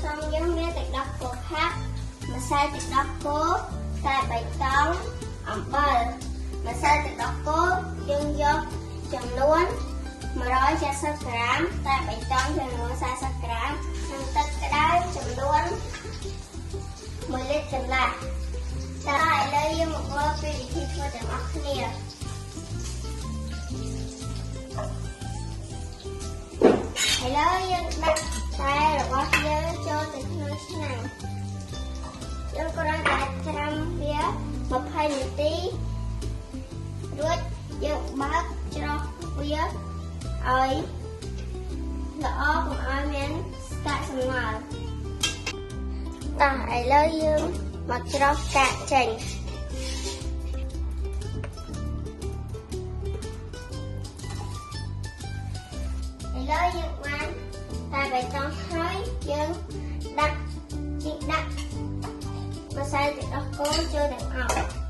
xong giống như thịt đỏ cô khác mà sai thịt đỏ cô sai bạch tông ẩm bờ mà sai thịt đỏ cô dương dốc chấm luôn 170 gram តែបៃតងចំនួន40 ក្រាមនិងទឹកក្តៅចំនួន1 លីត្រកន្លះតែឥឡូវយើងមកមើលពីវិធីធ្វើទាំងអស់គ្នាឥឡូវយើងដាក់តែរបស់យើងចូលទៅក្នុងឆ្នាំងយើងគ្រាន់តែត្រាំវា20 នាទីរួចយើងបើកច្រោះវាឲ្យល្អកុំឲ្យមានស្កាក់ស្ងល់តោះឥឡូវយើងមកច្រោះកាក់ចេញឥឡូវយើងបានតែបៃតងហើយយើងដាក់ម្សៅទឹកដោះគោចូលទាំងអស់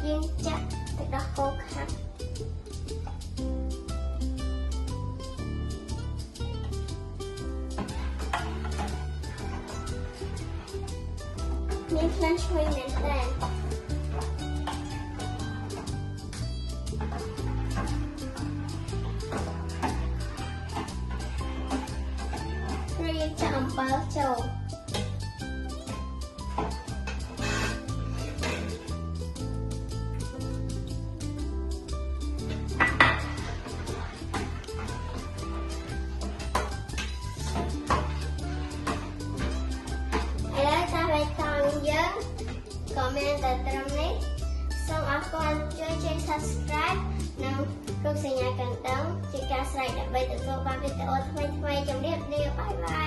យើងចាក់ទឹកដោះគោខាប់មានក្លិនឈ្ងុយមែនតើយើងចាក់អំបិលចូលក៏មានតែត្រឹមនេះសូមអរគុណជួយចុច Subscribe និងរូបសញ្ញាកណ្ដឹងជាការស្រេចដើម្បីទទួលបានវីដេអូថ្មីៗជម្រាបលាបាយបាយ